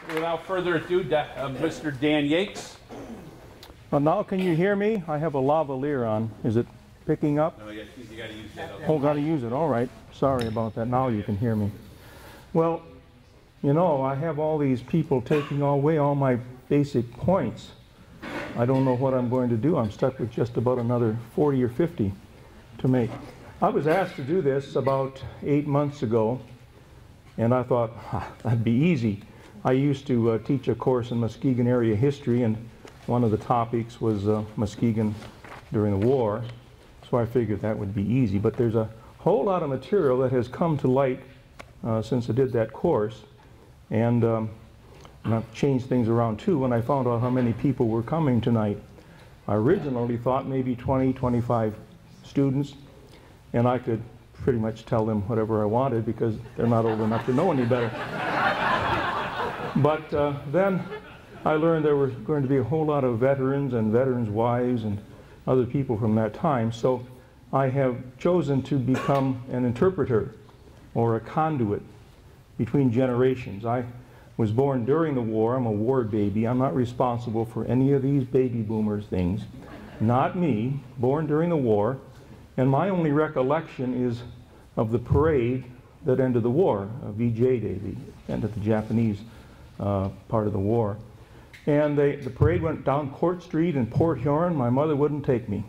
without further ado, Mr. Dan Yakes. Well, now can you hear me? I have a lavalier on. Is it picking up? No, you got to use that. Oh, got to use it. All right. Sorry about that. Now you can hear me. Well, you know, I have all these people taking away all my basic points. I don't know what I'm going to do. I'm stuck with just about another 40 or 50 to make. I was asked to do this about 8 months ago, and I thought, that'd be easy. I used to teach a course in Muskegon area history, and one of the topics was Muskegon during the war, so I figured that would be easy. But there's a whole lot of material that has come to light since I did that course, and I've changed things around too when I found out how many people were coming tonight. I originally thought maybe 20, 25 students, and I could pretty much tell them whatever I wanted because they're not old enough to know any better. But then I learned there were going to be a whole lot of veterans and veterans' wives and other people from that time, so I have chosen to become an interpreter or a conduit between generations. I was born during the war. I'm a war baby. I'm not responsible for any of these baby boomers things. Not me, born during the war. And my only recollection is of the parade that ended the war, VJ Day, the end of the Japanese part of the war. And the parade went down Court Street in Port Huron. My mother wouldn't take me.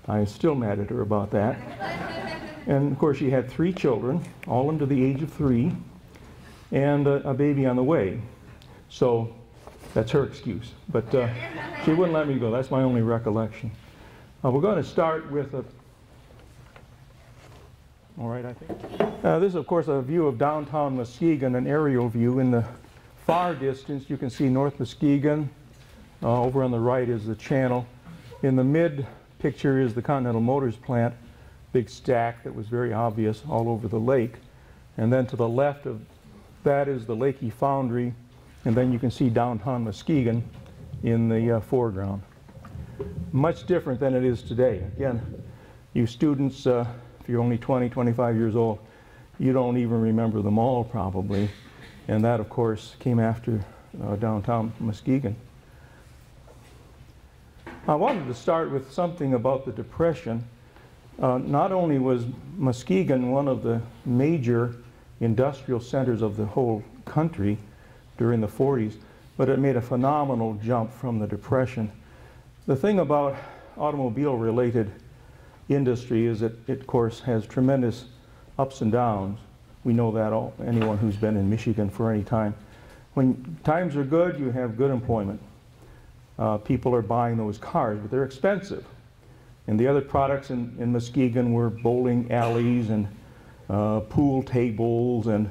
I'm still mad at her about that. And of course she had 3 children, all under the age of 3, and a baby on the way. So that's her excuse. But she wouldn't let me go. That's my only recollection. We're going to start with a... All right, I think. This is, of course, a view of downtown Muskegon, an aerial view. In the far distance, you can see North Muskegon. Over on the right is the channel. In the mid picture is the Continental Motors plant, big stack that was very obvious all over the lake. And then to the left of that is the Lakey Foundry, and then you can see downtown Muskegon in the foreground. Much different than it is today. Again, you students, if you're only 20, 25 years old, you don't even remember the mall probably. And that, of course, came after downtown Muskegon. I wanted to start with something about the Depression. Not only was Muskegon one of the major industrial centers of the whole country during the 40s, but it made a phenomenal jump from the Depression. The thing about automobile-related industry is that it, of course, has tremendous ups and downs. We know that, anyone who's been in Michigan for any time. When times are good, you have good employment. People are buying those cars, but they're expensive. And the other products in Muskegon were bowling alleys and pool tables and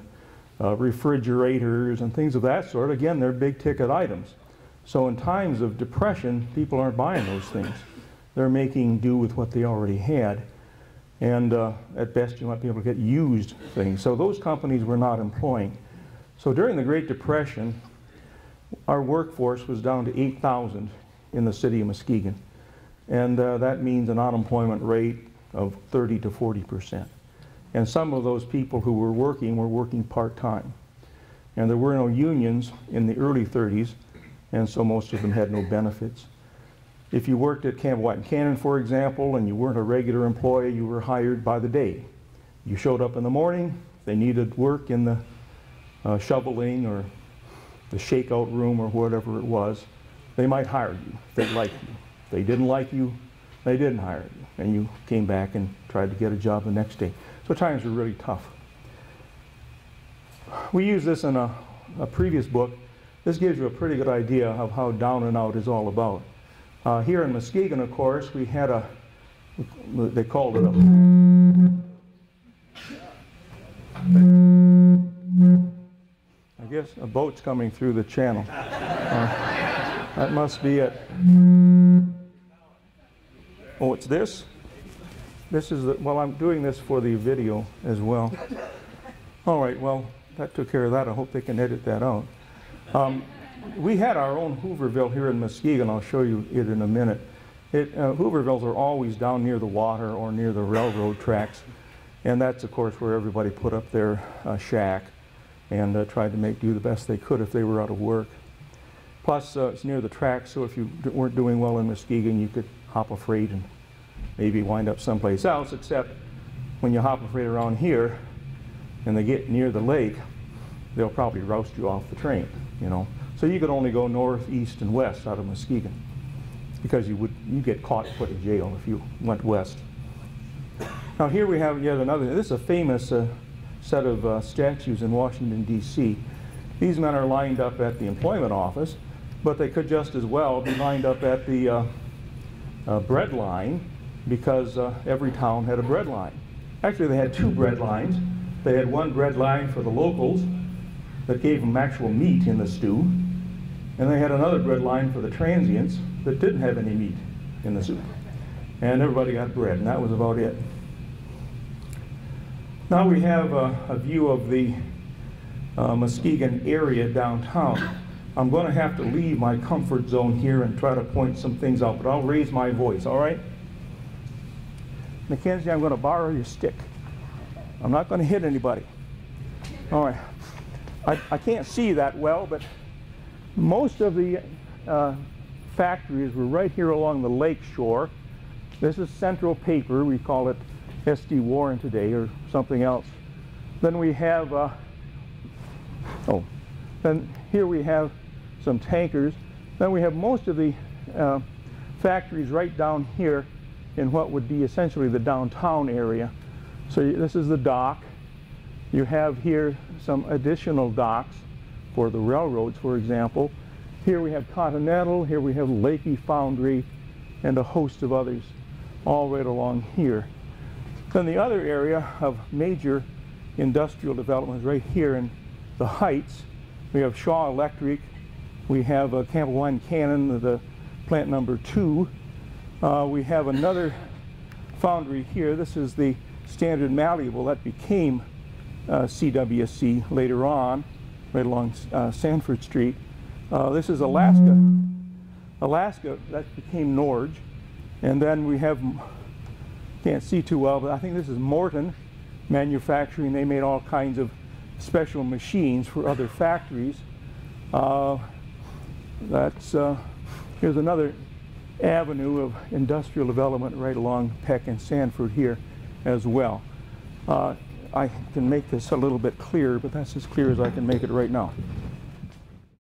refrigerators and things of that sort. Again, they're big ticket items. So in times of depression, people aren't buying those things. They're making do with what they already had. And at best, you might be able to get used things. So those companies were not employing. So during the Great Depression, our workforce was down to 8,000 in the city of Muskegon. And that means an unemployment rate of 30 to 40%. And some of those people who were working part-time. And there were no unions in the early 30s, and so most of them had no benefits. If you worked at Campbell White and Cannon, for example, and you weren't a regular employee, you were hired by the day. You showed up in the morning, they needed work in the shoveling or the shakeout room or whatever it was, they might hire you if they liked you. If they didn't like you, they didn't hire you, and you came back and tried to get a job the next day. So times were really tough. We use this in a previous book. This gives you a pretty good idea of how down and out is all about. Here in Muskegon, of course, we had they called it I guess a boat's coming through the channel. That must be it. Oh, it's this? This is well, I'm doing this for the video as well. All right, well, that took care of that. I hope they can edit that out. We had our own Hooverville here in Muskegon. I'll show you it in a minute. Hoovervilles are always down near the water or near the railroad tracks. And that's, of course, where everybody put up their shack. and tried to do the best they could if they were out of work. Plus, it's near the track, so if you weren't doing well in Muskegon, you could hop a freight and maybe wind up someplace else, except when you hop a freight around here and they get near the lake, they'll probably roust you off the train, you know. So you could only go north, east, and west out of Muskegon, because you get caught and put in jail if you went west. Now here we have yet another, this is a famous set of statues in Washington, D.C. These men are lined up at the employment office, but they could just as well be lined up at the bread line, because every town had a bread line. Actually, they had two bread lines. They had one bread line for the locals that gave them actual meat in the stew, and they had another bread line for the transients that didn't have any meat in the soup. And everybody got bread, and that was about it. Now we have a view of the Muskegon area downtown. I'm going to have to leave my comfort zone here and try to point some things out, but I'll raise my voice, all right? McKenzie, I'm going to borrow your stick. I'm not going to hit anybody. All right. I can't see that well, but most of the factories were right here along the lake shore. This is Central Paper. We call it SD Warren today, or something else. Then we have, then here we have some tankers. Then we have most of the factories right down here in what would be essentially the downtown area. So this is the dock. You have here some additional docks for the railroads, for example. Here we have Continental, here we have Lakey Foundry, and a host of others, all right along here. Then the other area of major industrial development is right here in the Heights. We have Shaw Electric, we have Campbell Wine Cannon, the plant number 2. We have another foundry here. This is the Standard Malleable that became CWC later on, right along Sanford Street. This is Alaska. Alaska, that became Norge. And then we have, can't see too well, but I think this is Morton Manufacturing. They made all kinds of special machines for other factories. Here's another avenue of industrial development right along Peck and Sanford here as well. I can make this a little bit clearer, but that's as clear as I can make it right now.